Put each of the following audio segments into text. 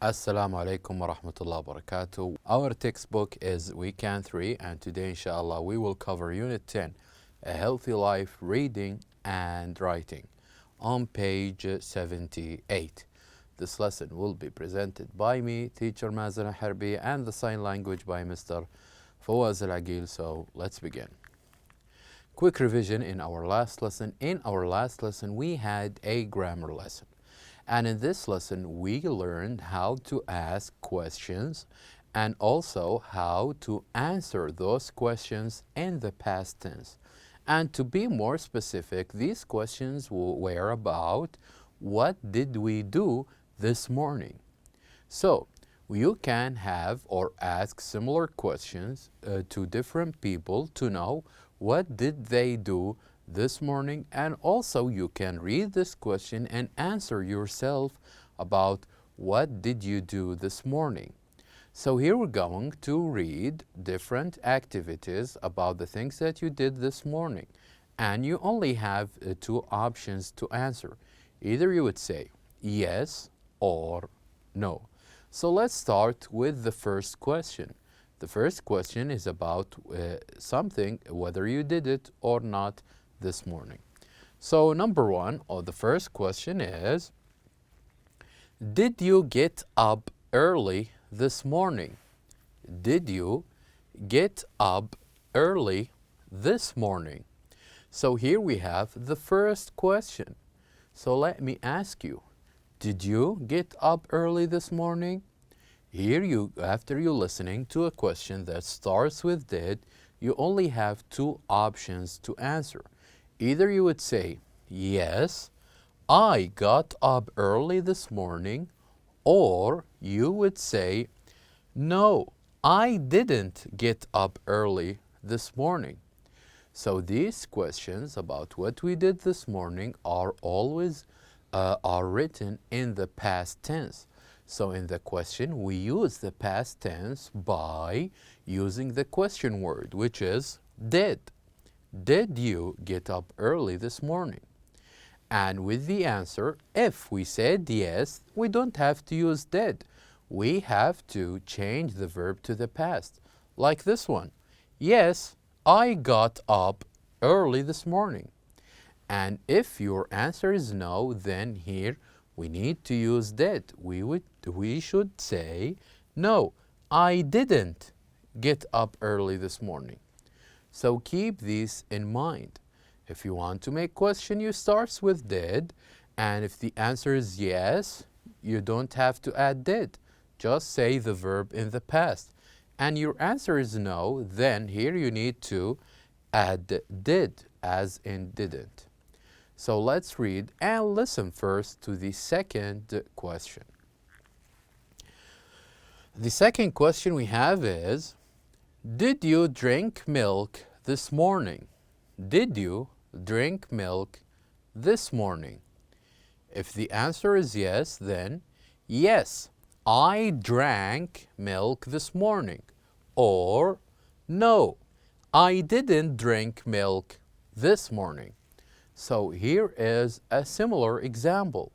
Assalamu alaikum wa rahmatullahi wa barakatuh. Our textbook is Weekend 3, and today, inshallah, we will cover Unit 10, A Healthy Life, Reading and Writing, on page 78. This lesson will be presented by me, teacher Mazen Harbi, and the sign language by Mr. Fawaz Al-Aqil. So let's begin. Quick revision in our last lesson. In our last lesson, we had a grammar lesson. And in this lesson, we learned how to ask questions and also how to answer those questions in the past tense. And to be more specific, these questions were about what did we do this morning. So you can have or ask similar questions to different people to know what did they do this morning, and also you can read this question and answer yourself about what did you do this morning. So here we're going to read different activities about the things that you did this morning, and you only have two options to answer. Either you would say yes or no. So let's start with the first question. The first question is about something, whether you did it or not this morning. So number one, or the first question is, did you get up early this morning? Did you get up early this morning? So here we have the first question. So let me ask you, did you get up early this morning? Here after you listening to a question that starts with did, you only have two options to answer. Either you would say, yes, I got up early this morning, or you would say, no, I didn't get up early this morning. So these questions about what we did this morning are always written in the past tense. So in the question, we use the past tense by using the question word, which is did. Did you get up early this morning? And with the answer, if we said yes, we don't have to use did. We have to change the verb to the past, like this one. Yes, I got up early this morning. And if your answer is no, then here we need to use did. We should say, no, I didn't get up early this morning. So keep these in mind. If you want to make question, you start with did, and if the answer is yes, you don't have to add did. Just say the verb in the past. And your answer is no, then here you need to add did, as in didn't. So let's read and listen first to the second question. The second question we have is, did you drink milk this morning? Did you drink milk this morning? If the answer is yes, then yes, I drank milk this morning. Or no, I didn't drink milk this morning. So here is a similar example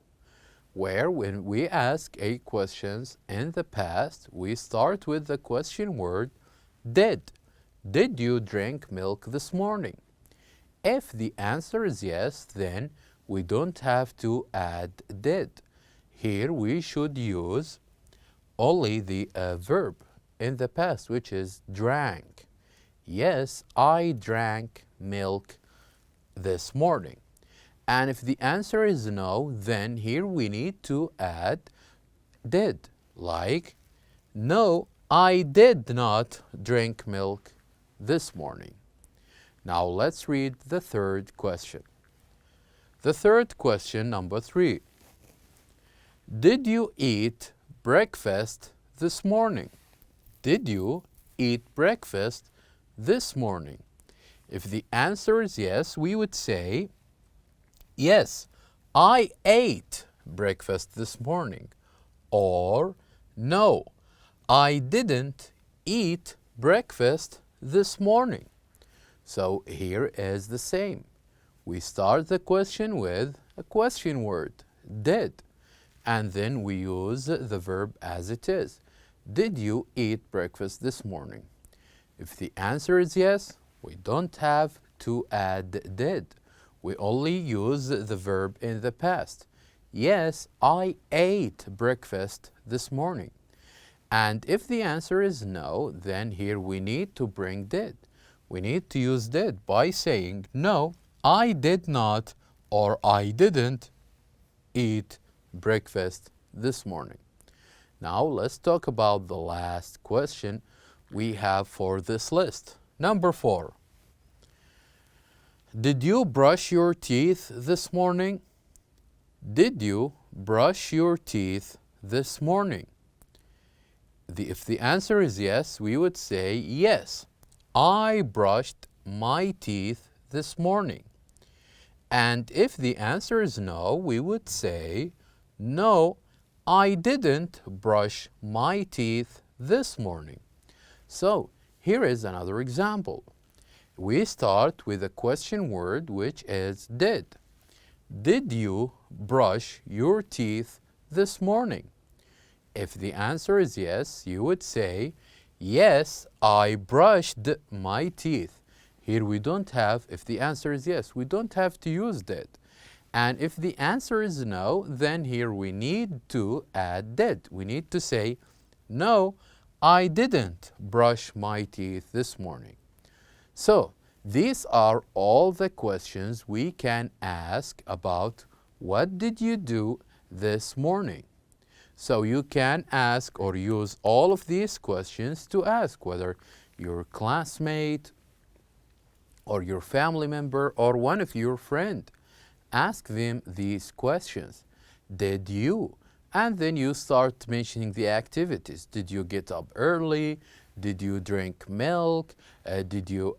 where when we ask a questions in the past, we start with the question word did. Did you drink milk this morning? If the answer is yes, then we don't have to add did. Here we should use only the verb in the past, which is drank. Yes, I drank milk this morning. And if the answer is no, then here we need to add did, like, no, I did not drink milk this morning. Now let's read the third question. The third question, number 3. Did you eat breakfast this morning? Did you eat breakfast this morning? If the answer is yes, we would say, yes, I ate breakfast this morning. Or, no, I didn't eat breakfast this morning. So here is the same. We start the question with a question word, did. and then we use the verb as it is. Did you eat breakfast this morning? If the answer is yes, we don't have to add did. We only use the verb in the past. Yes, I ate breakfast this morning. And if the answer is no, then here we need to bring did. We need to use did by saying, no, I did not or I didn't eat breakfast this morning. Now let's talk about the last question we have for this list. Number 4. Did you brush your teeth this morning? Did you brush your teeth this morning? If the answer is yes, we would say, yes, I brushed my teeth this morning. And if the answer is no, we would say, no, I didn't brush my teeth this morning. So here is another example. We start with a question word, which is did. Did you brush your teeth this morning? If the answer is yes, you would say, yes, I brushed my teeth. Here we don't have, if the answer is yes, we don't have to use did. And if the answer is no, then here we need to add did. We need to say, no, I didn't brush my teeth this morning. So these are all the questions we can ask about what did you do this morning. So you can ask or use all of these questions to ask whether your classmate or your family member or one of your friends. Ask them these questions. Did you? And then you start mentioning the activities. Did you get up early? Did you drink milk? Did you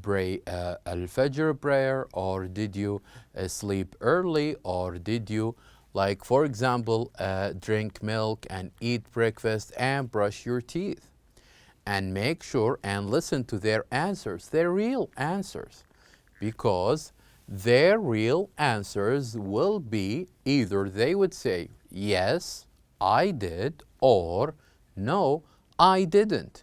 pray al-Fajr prayer? Or did you sleep early? Or did you, like for example, drink milk and eat breakfast and brush your teeth? And make sure and listen to their answers, their real answers, because their real answers will be either they would say, yes, I did, or no, I didn't.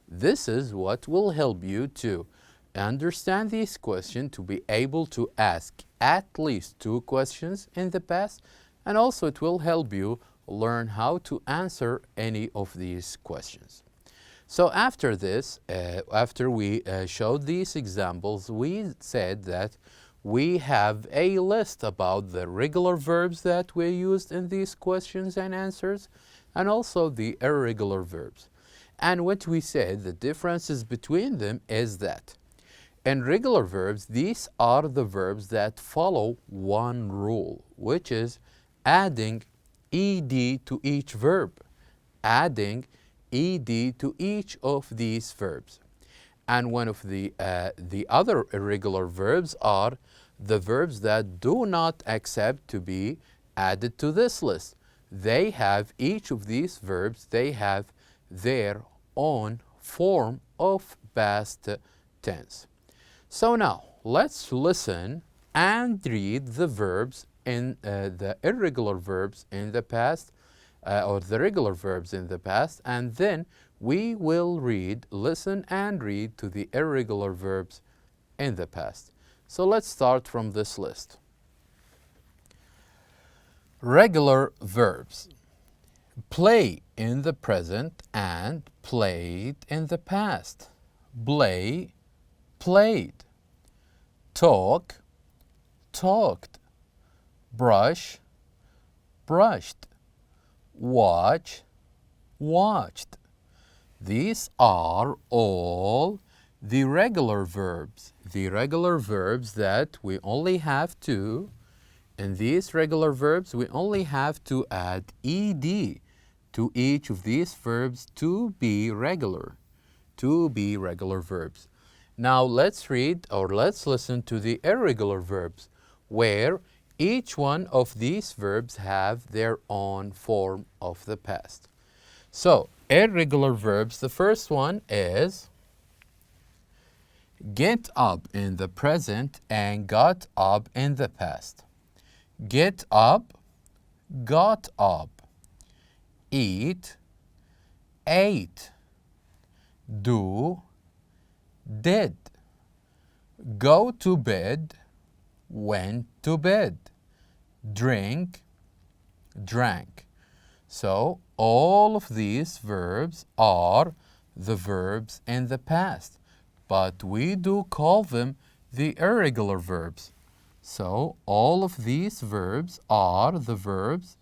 This is what will help you to understand these questions, to be able to ask at least 2 questions in the past, and also it will help you learn how to answer any of these questions. So after this, after we showed these examples, we said that we have a list about the regular verbs that we used in these questions and answers, and also the irregular verbs. And what we said, the differences between them is that in regular verbs, these are the verbs that follow one rule, which is adding ed to each verb, adding ed to each of these verbs. And one of the other irregular verbs are the verbs that do not accept to be added to this list. They have, each of these verbs, they have their own form of past tense. So now, let's listen and read the verbs in the irregular verbs in the past, or the regular verbs in the past, and then we will listen and read to the irregular verbs in the past. So let's start from this list. Regular verbs. Play in the present and played in the past. Play, played. Talk, talked. Brush, brushed. Watch, watched. These are all the regular verbs. The regular verbs that we only have to, in these regular verbs, we only have to add ed to each of these verbs to be regular verbs. Now let's read or let's listen to the irregular verbs, where each one of these verbs have their own form of the past. So, irregular verbs, the first one is get up in the present and got up in the past. Get up, got up. Eat, ate. Do, did. Go to bed, went to bed. Drink, drank. So all of these verbs are the verbs in the past, but we do call them the irregular verbs. So all of these verbs are the verbs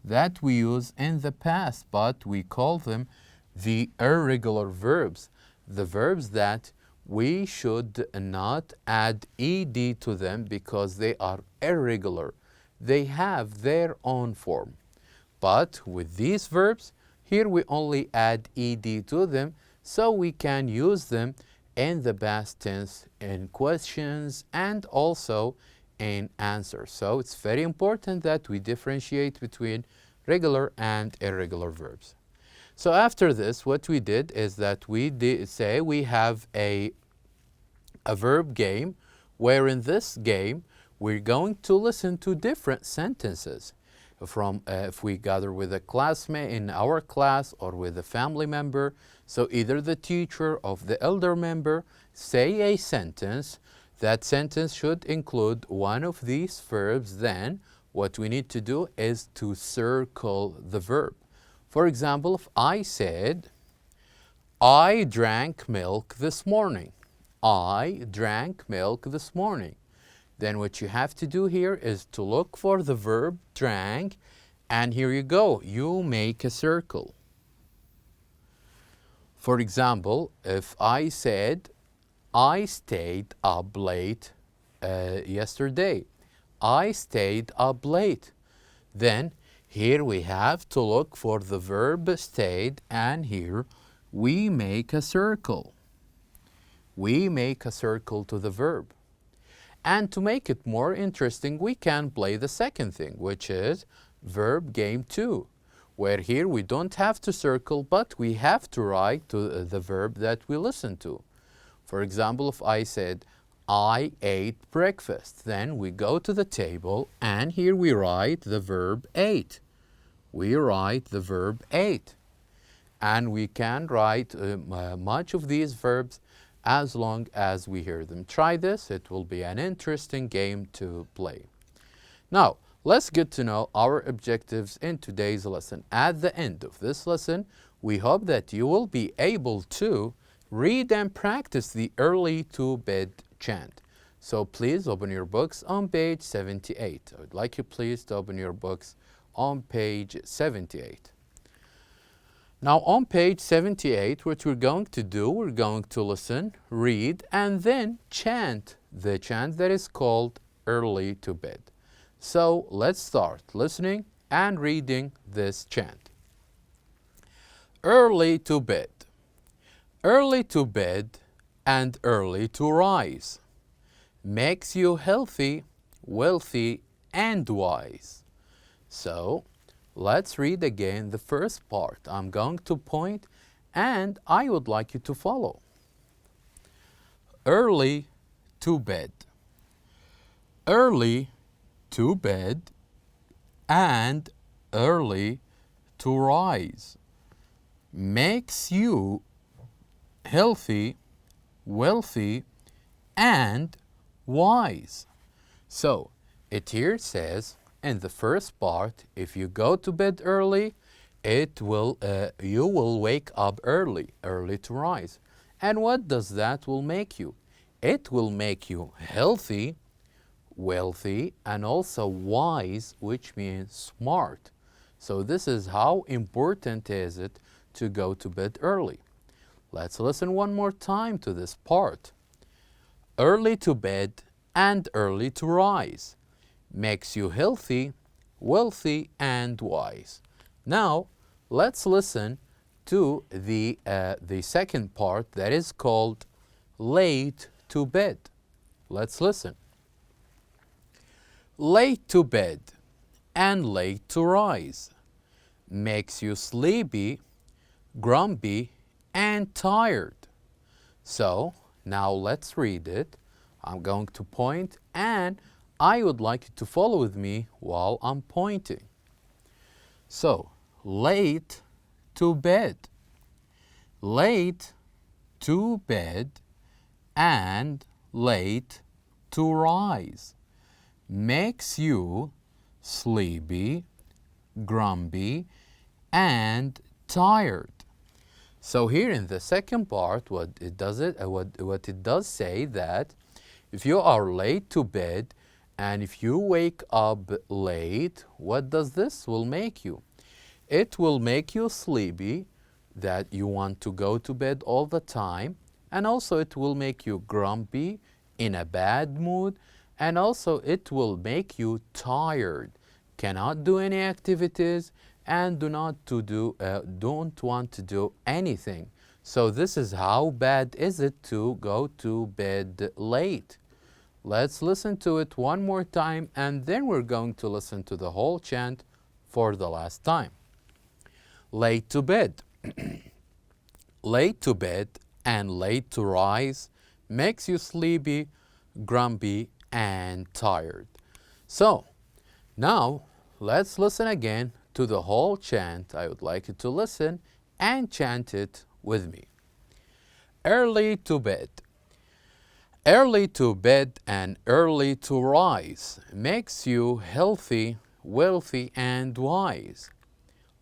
that we use in the past, but we call them the irregular verbs, the verbs that we should not add ed to them because they are irregular. They have their own form. But with these verbs, here we only add ed to them so we can use them in the past tense in questions and also in answers. So it's very important that we differentiate between regular and irregular verbs. So after this, what we did is that we say we have a verb game, where in this game we're going to listen to different sentences from if we gather with a classmate in our class or with a family member. So either the teacher or the elder member say a sentence. That sentence should include one of these verbs. Then what we need to do is to circle the verb. For example, if I said, I drank milk this morning. I drank milk this morning. Then what you have to do here is to look for the verb drank, and here you go. You make a circle. For example, if I said, I stayed up late yesterday. I stayed up late. Then here we have to look for the verb stayed, and here we make a circle. We make a circle to the verb. And to make it more interesting, we can play the second thing, which is verb game 2, where here we don't have to circle, but we have to write to the verb that we listen to. For example, if I said, I ate breakfast, then we go to the table and here we write the verb ate. We write the verb ate. And we can write much of these verbs as long as we hear them. Try this. It will be an interesting game to play. Now, let's get to know our objectives in today's lesson. At the end of this lesson, we hope that you will be able to read and practice the early to bed chant. So please open your books on page 78. I would like you please to open your books on page 78. Now on page 78, what we're going to do, we're going to listen, read, and then chant the chant that is called early to bed. So let's start listening and reading this chant. Early to bed. Early to bed and early to rise makes you healthy, wealthy, and wise. So let's read again the first part. I'm going to point and I would like you to follow. Early to bed. Early to bed and early to rise makes you healthy, wealthy, and wise. So it here says in the first part, if you go to bed early, you will wake up early to rise. And what does that will make you? It will make you healthy, wealthy, and also wise, which means smart. So this is how important is it to go to bed early. Let's listen one more time to this part. Early to bed and early to rise makes you healthy, wealthy, and wise. Now, let's listen to the second part that is called late to bed. Let's listen. Late to bed and late to rise makes you sleepy, grumpy, and tired. So now let's read it. I'm going to point and I would like you to follow with me while I'm pointing. So, late to bed. Late to bed and late to rise makes you sleepy, grumpy, and tired. So here in the second part, what it does say that if you are late to bed and if you wake up late, what does this will make you? It will make you sleepy, that you want to go to bed all the time, and also it will make you grumpy, in a bad mood, and also it will make you tired, cannot do any activities, and don't want to do anything. So this is how bad is it to go to bed late. Let's listen to it one more time, and then we're going to listen to the whole chant for the last time. Late to bed. Late to bed and late to rise makes you sleepy, grumpy, and tired. So, now let's listen again to the whole chant. I would like you to listen and chant it with me. Early to bed. Early to bed and early to rise makes you healthy, wealthy, and wise.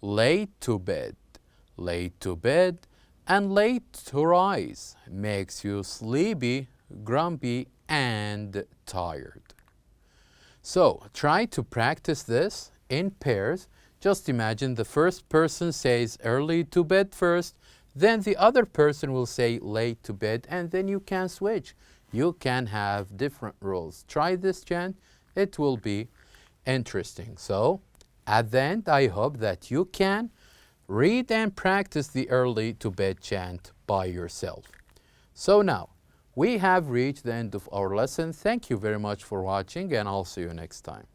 Late to bed, and late to rise makes you sleepy, grumpy, and tired. So try to practice this in pairs. Just imagine the first person says early to bed first, then the other person will say late to bed, and then you can switch. You can have different rules. Try this chant. It will be interesting. So at the end, I hope that you can read and practice the early to bed chant by yourself. So now, we have reached the end of our lesson. Thank you very much for watching, and I'll see you next time.